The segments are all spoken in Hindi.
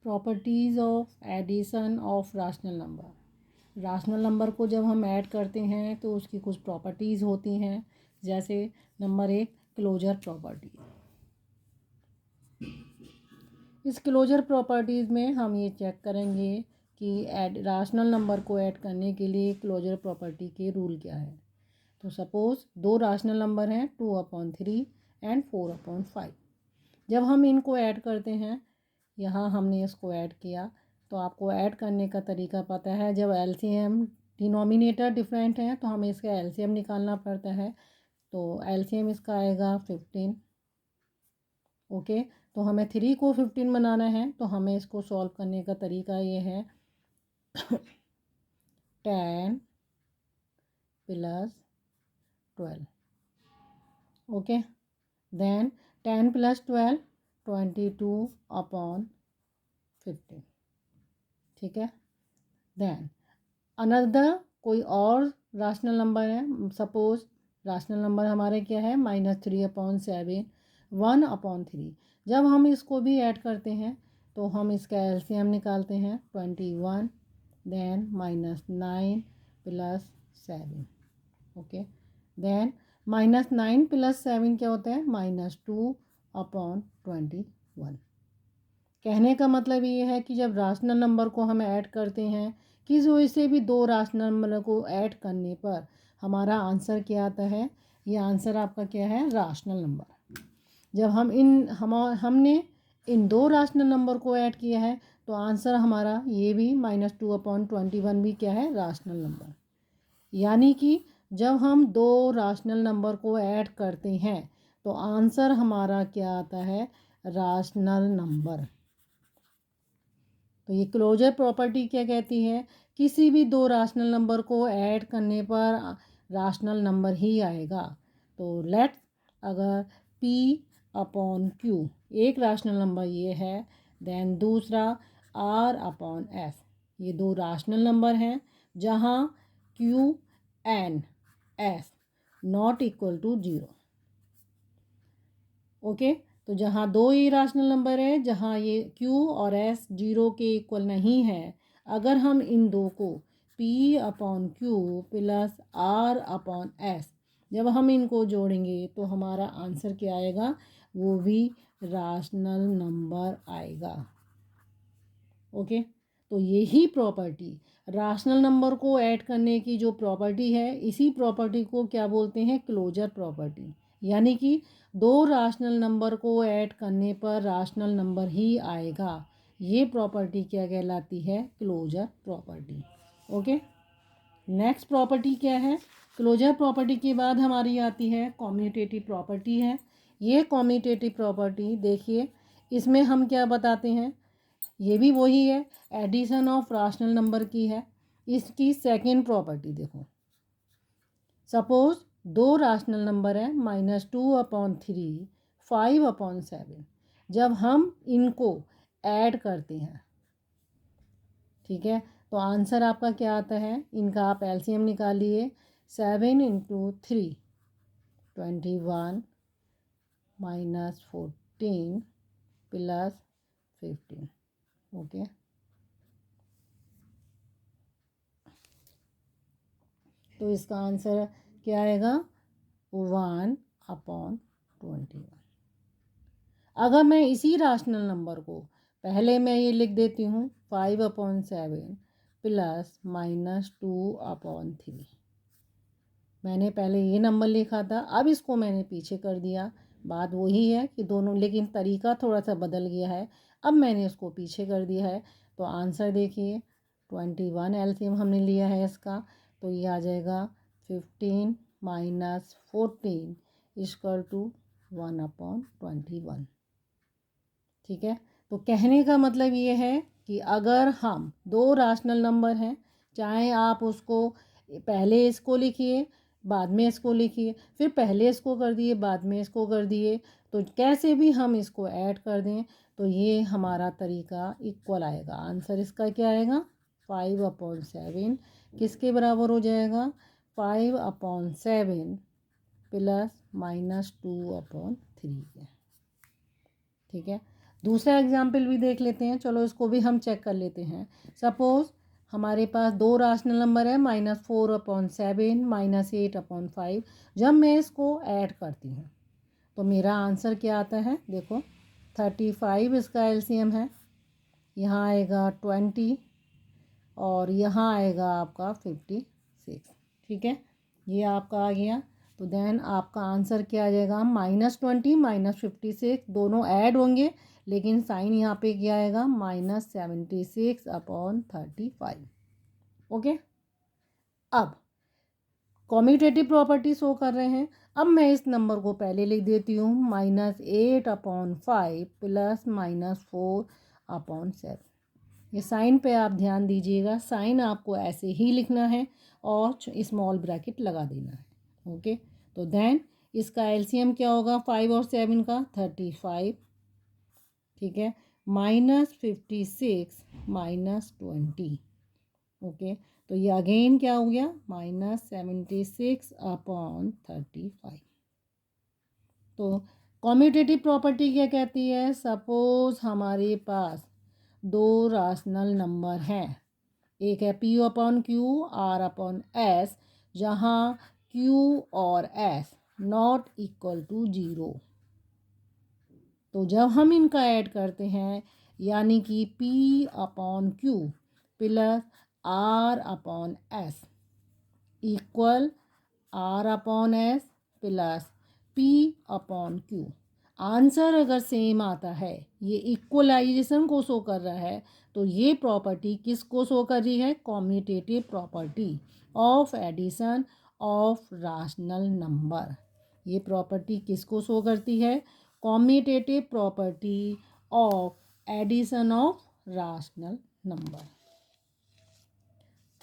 Properties of addition of rational number. Rational number को जब हम ऐड करते हैं तो उसकी कुछ प्रॉपर्टीज़ होती हैं, जैसे नंबर 1 क्लोजर प्रॉपर्टी। इस क्लोजर प्रॉपर्टीज़ में हम ये चेक करेंगे कि राशनल नंबर को ऐड करने के लिए क्लोजर प्रॉपर्टी के रूल क्या है। तो सपोज़ दो राशनल नंबर हैं 2/3 एंड 4/5। जब हम इनको ऐड करते हैं, यहाँ हमने इसको ऐड किया, तो आपको ऐड करने का तरीका पता है। जब एलसीएम डिनोमिनेटर डिफरेंट है तो हमें इसका एलसीएम निकालना पड़ता है। तो एलसीएम इसका आएगा 15। ओके, तो हमें 3 को 15 बनाना है, तो हमें इसको सॉल्व करने का तरीका ये है 10 + 12। Okay, then 10 + 12 22/15। ठीक है। देन अनदर कोई और राशनल नंबर है। सपोज राशनल नंबर हमारे क्या है -3/7 1/3। जब हम इसको भी ऐड करते हैं तो हम इसका एलसीएम निकालते हैं 21, देन -9 + 7। ओके, देन -9 + 7 क्या होता है -2/21। कहने का मतलब ये है कि जब राशनल नंबर को हम ऐड करते हैं, किसी वजह से भी दो राशनल नंबर को ऐड करने पर हमारा आंसर क्या आता है। ये आंसर आपका क्या है, राशनल नंबर। जब हमने इन दो राशनल नंबर को ऐड किया है तो आंसर हमारा ये भी -2/21 भी क्या है, राशनल नंबर। यानी कि जब हम दो राशनल नंबर को ऐड करते हैं तो आंसर हमारा क्या आता है, राशनल नंबर। तो ये क्लोजर प्रॉपर्टी क्या कहती है, किसी भी दो राशनल नंबर को ऐड करने पर राशनल नंबर ही आएगा। तो लेट्स, अगर P/Q एक राशनल नंबर ये है, देन दूसरा R/S, ये दो राशनल नंबर हैं जहाँ Q and S not equal to 0। Okay, तो जहाँ दो इरेशनल नंबर है, जहाँ ये Q और S 0 के इक्वल नहीं है, अगर हम इन दो को P/Q + R/S जब हम इनको जोड़ेंगे तो हमारा आंसर क्या आएगा, वो भी राशनल नंबर आएगा। ओके, तो यही प्रॉपर्टी राशनल नंबर को ऐड करने की जो प्रॉपर्टी है, इसी प्रॉपर्टी को क्या बोलते हैं, क्लोजर प्रॉपर्टी। यानी कि दो राशनल नंबर को ऐड करने पर राशनल नंबर ही आएगा। ये प्रॉपर्टी क्या कहलाती है, closure property. Okay, next property क्या है, क्लोजर प्रॉपर्टी के बाद हमारी आती है कॉम्यूटेटिव प्रॉपर्टी है। ये कॉम्यूटेटिव प्रॉपर्टी देखिए, इसमें हम क्या बताते हैं, ये भी वही है, एडिशन ऑफ राशनल नंबर की है। इसकी सेकंड प्रॉपर्टी देखो, सपोज दो राशनल नंबर है -2/3 5/7। जब हम इनको ऐड करते हैं, ठीक है, तो आंसर आपका क्या आता है, इनका आप एलसीएम निकालिए। 7 × 3 21 -14 + 15। ओके, तो इसका आंसर क्या आएगा, 1/21। अगर मैं इसी राशनल नंबर को पहले मैं ये लिख देती हूँ 5/7 + -2/3। मैंने पहले ये नंबर लिखा था, अब इसको मैंने पीछे कर दिया। बात वही है कि दोनों, लेकिन तरीका थोड़ा सा बदल गया है। अब मैंने इसको पीछे कर दिया है, तो आंसर देखिए 21 एलसीएम हमने लिया है इसका, तो ये आ जाएगा 15 - 14 = 1/21। ठीक है, तो कहने का मतलब ये है कि अगर हम दो राशनल नंबर हैं, चाहे आप उसको पहले इसको लिखिए बाद में इसको लिखिए, फिर पहले इसको कर दिए बाद में इसको कर दिए, तो कैसे भी हम इसको ऐड कर दें तो ये हमारा तरीका इक्वल आएगा। आंसर इसका क्या आएगा, 5/7 किसके बराबर हो जाएगा, 5/7 + -2/3 है। ठीक है, दूसरा एग्जाम्पल भी देख लेते हैं, चलो इसको भी हम चेक कर लेते हैं। सपोज़ हमारे पास दो राशनल नंबर है, -4/7 -8/5। जब मैं इसको ऐड करती हूँ तो मेरा आंसर क्या आता है, देखो 35 इसका एलसीएम है, यहाँ आएगा 20 और यहाँ आएगा आपका 56। ठीक है, ये आपका आ गया। तो देन आपका आंसर क्या आ जाएगा, -20 -56 दोनों ऐड होंगे, लेकिन साइन यहाँ पे क्या आएगा, -76/35। ओके, अब कॉम्यूटेटिव प्रॉपर्टी शो कर रहे हैं। अब मैं इस नंबर को पहले लिख देती हूँ, -8/5 + -4/7। ये साइन पे आप ध्यान दीजिएगा, साइन आपको ऐसे ही लिखना है और स्मॉल ब्रैकेट लगा देना है। ओके, तो देन इसका एलसीएम क्या होगा 5 और 7 का, 35। ठीक है, -56 -20। ओके, तो ये अगेन क्या हो गया, -76/35। तो कॉम्यूटेटिव प्रॉपर्टी क्या कहती है, सपोज हमारे पास दो राशनल नंबर हैं, एक है P/Q R/S, जहाँ Q और S नॉट इक्वल टू 0। तो जब हम इनका ऐड करते हैं, यानी कि P/Q + R/S equal R/S + P/Q, answer अगर सेम आता है, ये इक्वलाइजेशन को शो कर रहा है, तो ये प्रॉपर्टी किसको शो कर रही है, commutative property of addition of rational number. ये प्रॉपर्टी किसको शो करती है, commutative property of addition of rational number.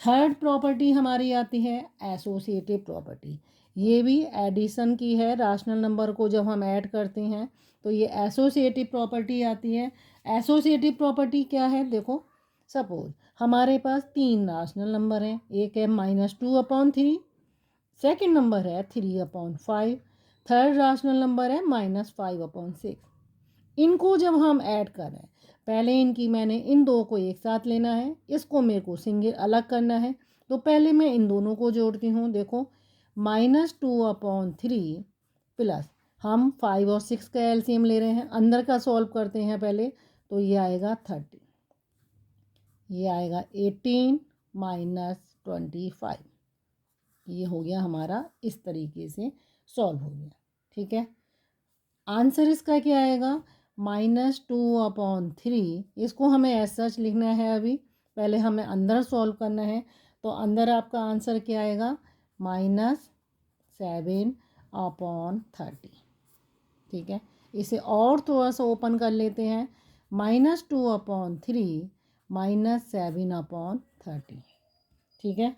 Third property हमारी आती है एसोसिएटिव प्रॉपर्टी। ये भी एडिशन की है, राशनल नंबर को जब हम ऐड करते हैं तो ये एसोसिएटिव प्रॉपर्टी आती है। एसोसिएटिव प्रॉपर्टी क्या है, देखो सपोज हमारे पास तीन राशनल नंबर हैं, एक है -2/3, सेकंड नंबर है 3/5, थर्ड राशनल नंबर है -5/6। इनको जब हम ऐड कर रहे हैं, पहले इनकी मैंने इन दो को एक साथ लेना है, इसको मेरे को सिंगल अलग करना है। तो पहले मैं इन दोनों को जोड़ती हूँ, देखो -2/3 प्लस हम 5 और 6 का एलसीएम ले रहे हैं, अंदर का सॉल्व करते हैं पहले, तो ये आएगा 30, ये आएगा 18 -25। ये हो गया हमारा, इस तरीके से सॉल्व हो गया। ठीक है, आंसर इसका क्या आएगा, -2/3। इसको हमें एज सच लिखना है, अभी पहले हमें अंदर सॉल्व करना है। तो अंदर आपका आंसर क्या आएगा, -7/30। ठीक है, इसे और थोड़ा सा ओपन कर लेते हैं, -2/3 -7/30। ठीक है,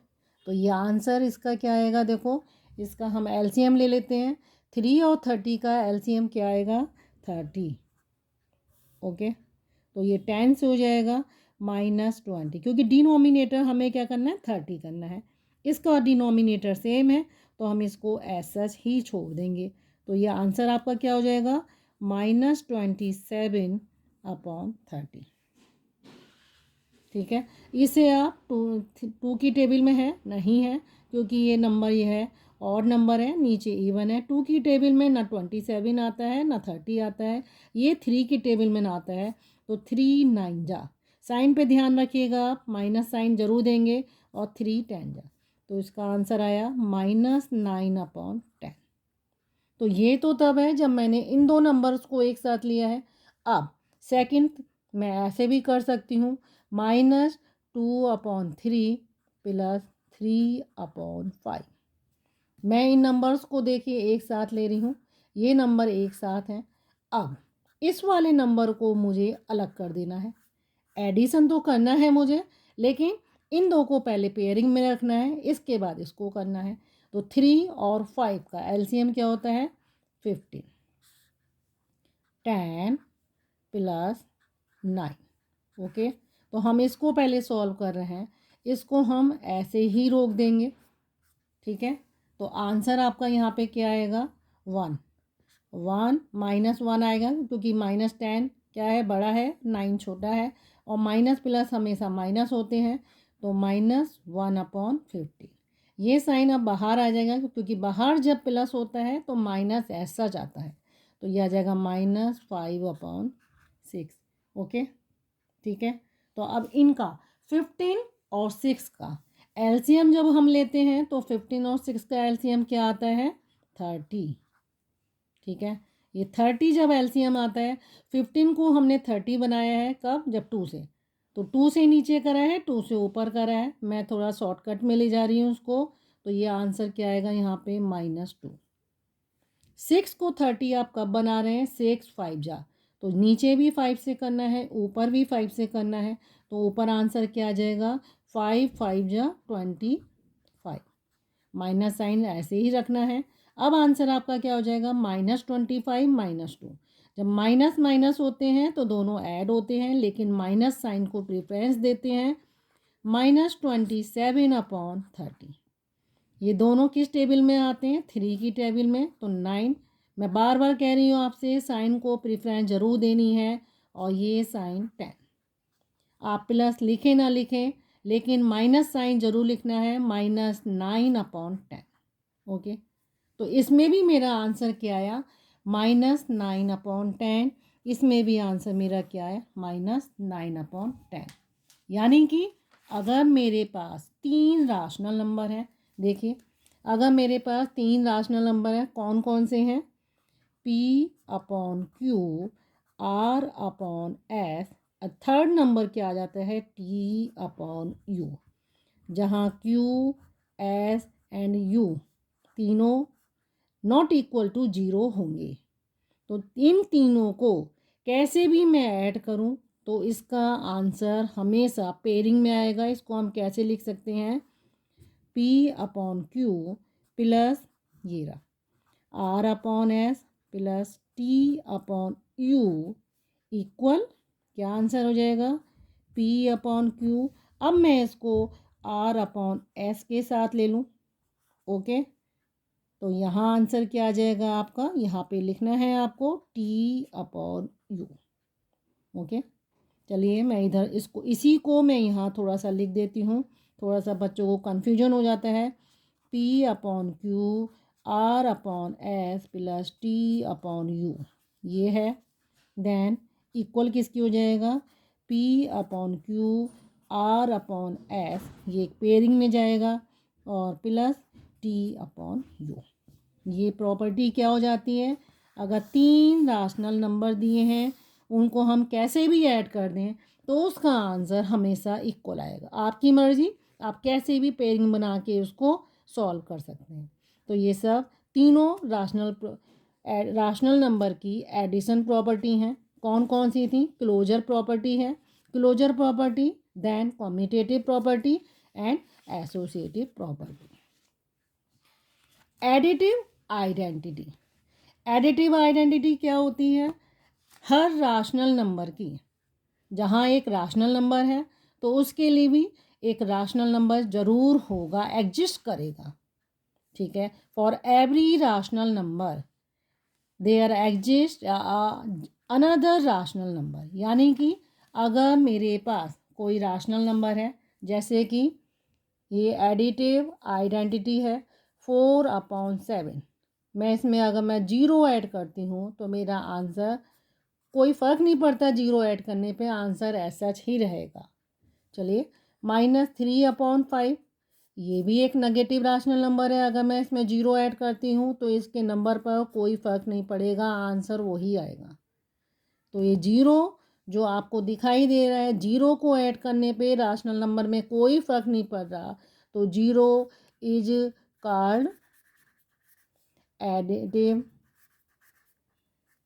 तो ये आंसर इसका क्या आएगा, देखो इसका हम एलसीएम ले लेते हैं, 3 और 30 का एलसीएम क्या आएगा, 30। ओके, तो ये 10 से हो जाएगा -20, क्योंकि डिनोमिनेटर हमें क्या करना है, 30 करना है। इसका डिनोमिनेटर सेम है, तो हम इसको एज सच ही छोड़ देंगे। तो ये आंसर आपका क्या हो जाएगा, -27/30। ठीक है, इसे आप टू की टेबल में है नहीं है, क्योंकि ये नंबर ये है और नंबर है, नीचे इवन है। 2 की टेबल में ना 27 आता है ना 30 आता है, ये 3 की टेबल में ना आता है। तो 3 9 जा, साइन पे ध्यान रखिएगा, आप माइनस साइन जरूर देंगे, और 3 10 जा, तो इसका आंसर आया -9/10। तो ये तो तब है जब मैंने इन दो नंबर्स को एक साथ लिया है। अब सेकंड मैं ऐसे भी कर सकती हूँ, -2/3 + 3/5। मैं इन नंबर्स को देखिए एक साथ ले रही हूँ, ये नंबर एक साथ हैं। अब इस वाले नंबर को मुझे अलग कर देना है, एडिशन तो करना है मुझे, लेकिन इन दो को पहले पेयरिंग में रखना है, इसके बाद इसको करना है। तो 3 और 5 का एलसीएम क्या होता है, 15, 10 + 9। ओके, तो हम इसको पहले सॉल्व कर रहे हैं, इसको हम ऐसे ही रोक देंगे। ठीक है, तो आंसर आपका यहाँ पे क्या आएगा, 1 1 -1 आएगा, क्योंकि -10 क्या है, बड़ा है, 9 छोटा है, और माइनस प्लस हमेशा माइनस होते हैं, तो -1/50। ये साइन अब बाहर आ जाएगा, क्योंकि बाहर जब प्लस होता है तो माइनस ऐसा जाता है, तो ये आ जाएगा -5/6। ओके, ठीक है। तो अब इनका 15 और 6 का एलसीएम जब हम लेते हैं तो 15 और 6 का एलसीएम क्या आता है, 30। ठीक है, ये 30 जब एलसीएम आता है, 15 को हमने 30 बनाया है कब, जब 2 से, तो 2 से नीचे करा है, 2 से ऊपर करा है, मैं थोड़ा शॉर्टकट में ले जा रही हूँ उसको, तो ये आंसर क्या आएगा यहाँ पे, -2। 6 को 30 आप कब बना रहे हैं, 6 5 जा, तो नीचे भी 5 से करना है, ऊपर भी 5 से करना है, तो ऊपर आंसर क्या आ जाएगा, 5 5 जा 25। माइनस साइन ऐसे ही रखना है। अब आंसर आपका क्या हो जाएगा, -25 -2। जब माइनस माइनस होते हैं तो दोनों ऐड होते हैं, लेकिन माइनस साइन को प्रेफरेंस देते हैं, -27/30। ये दोनों किस टेबल में आते हैं, 3 की टेबल में, तो 9। मैं बार बार कह रही हूँ आपसे, साइन को प्रेफरेंस ज़रूर देनी है, और ये साइन 10। आप प्लस लिखें ना लिखें, लेकिन माइनस साइन ज़रूर लिखना है, -9/10। ओके, तो इसमें भी मेरा आंसर क्या आया, -9/10। इसमें भी आंसर मेरा क्या है, -9/10। यानी कि अगर मेरे पास 3 राशनल नंबर हैं, देखिए अगर मेरे पास 3 राशनल नंबर हैं, कौन कौन से हैं, P/Q, R/S, थर्ड नंबर क्या आ जाता है, T/U, जहाँ Q, S एंड U तीनों नॉट इक्वल टू 0 होंगे। तो इन तीनों को कैसे भी मैं ऐड करूं तो इसका आंसर हमेशा पेयरिंग में आएगा। इसको हम कैसे लिख सकते हैं, P/Q प्लस ये रहा R/S प्लस T/U इक्वल, क्या आंसर हो जाएगा, P/Q। अब मैं इसको R/S के साथ ले लूँ। ओके, तो यहाँ आंसर क्या आ जाएगा आपका, यहाँ पे लिखना है आपको T/U। ओके, चलिए मैं इधर इसको, इसी को मैं यहाँ थोड़ा सा लिख देती हूँ, थोड़ा सा बच्चों को कन्फ्यूजन हो जाता है। P/Q R/S प्लस T/U ये है। देन इक्वल किसकी हो जाएगा, P/Q R/S, ये पेयरिंग में जाएगा, और प्लस T/U। ये प्रॉपर्टी क्या हो जाती है, अगर 3 राशनल नंबर दिए हैं, उनको हम कैसे भी ऐड कर दें तो उसका आंसर हमेशा इक्वल आएगा। आपकी मर्ज़ी, आप कैसे भी पेयरिंग बना के उसको सॉल्व कर सकते हैं। तो ये सब तीनों राशनल नंबर की एडिशन प्रॉपर्टी हैं। कौन कौन सी थी, क्लोजर प्रॉपर्टी है, closure property, then commutative property and associative property. Additive identity, additive identity क्या होती है, हर राशनल नंबर की, जहाँ एक राशनल नंबर है तो उसके लिए भी एक राशनल नंबर ज़रूर होगा, एग्जिस्ट करेगा। ठीक है, for every rational number there exist another rational number. यानी कि अगर मेरे पास कोई राशनल नंबर है, जैसे कि ये एडिटिव आइडेंटिटी है 4/7, मैं इसमें अगर मैं 0 ऐड करती हूँ तो मेरा आंसर, कोई फ़र्क नहीं पड़ता 0 ऐड करने पे, आंसर ऐसा ही रहेगा। चलिए, -3/5, ये भी एक नेगेटिव राशनल नंबर है, अगर मैं इसमें 0 ऐड करती हूँ तो इसके नंबर पर कोई फ़र्क नहीं पड़ेगा, आंसर वही आएगा। तो ये 0 जो आपको दिखाई दे रहा है, 0 को ऐड करने पे राशनल नंबर में कोई फ़र्क नहीं पड़ रहा, तो 0 इज कॉल्ड एडिटिव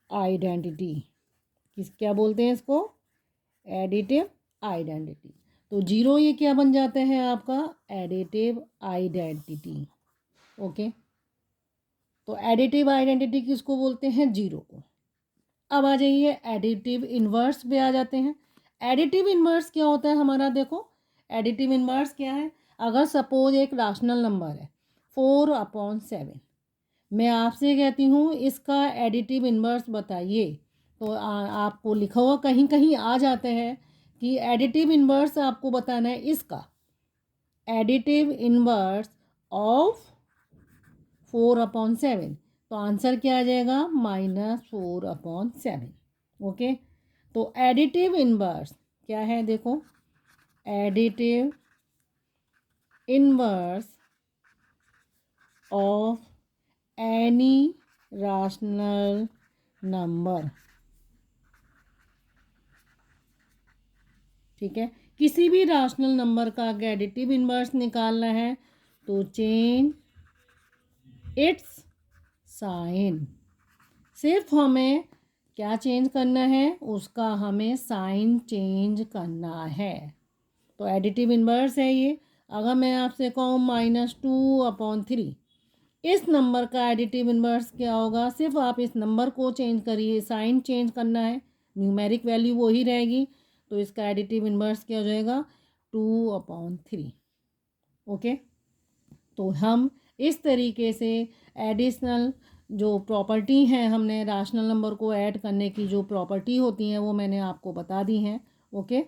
आइडेंटिटी। क्या बोलते हैं इसको, एडिटिव आइडेंटिटी। तो 0 ये क्या बन जाता है आपका, एडिटिव आइडेंटिटी। ओके, तो एडिटिव आइडेंटिटी किसको बोलते हैं, 0 को। अब आ जाइए एडिटिव इन्वर्स पे आ जाते हैं। एडिटिव इन्वर्स क्या होता है हमारा, देखो एडिटिव इन्वर्स क्या है, अगर सपोज एक राशनल नंबर है 4/7, मैं आपसे कहती हूँ इसका एडिटिव इन्वर्स बताइए, तो आपको लिखा हुआ कहीं कहीं आ जाते हैं कि एडिटिव इन्वर्स आपको बताना है इसका, एडिटिव इन्वर्स ऑफ 4/7, तो आंसर क्या आ जाएगा -4/7। ओके, तो एडिटिव इन्वर्स क्या है, देखो additive inverse of any rational number. ठीक है, किसी भी राशनल नंबर का अगर एडिटिव इन्वर्स निकालना है तो चेंज इट्स साइन, सिर्फ हमें क्या चेंज करना है, उसका हमें साइन चेंज करना है। तो एडिटिव इन्वर्स है ये। अगर मैं आपसे कहूँ -2/3, इस नंबर का एडिटिव इन्वर्स क्या होगा, सिर्फ आप इस नंबर को चेंज करिए, साइन चेंज करना है, न्यूमेरिक वैल्यू वही रहेगी, तो इसका एडिटिव इन्वर्स क्या हो जाएगा 2/3। ओके, तो हम इस तरीके से एडिशनल जो प्रॉपर्टी हैं, हमने राशनल नंबर को ऐड करने की जो प्रॉपर्टी होती हैं वो मैंने आपको बता दी हैं। ओके।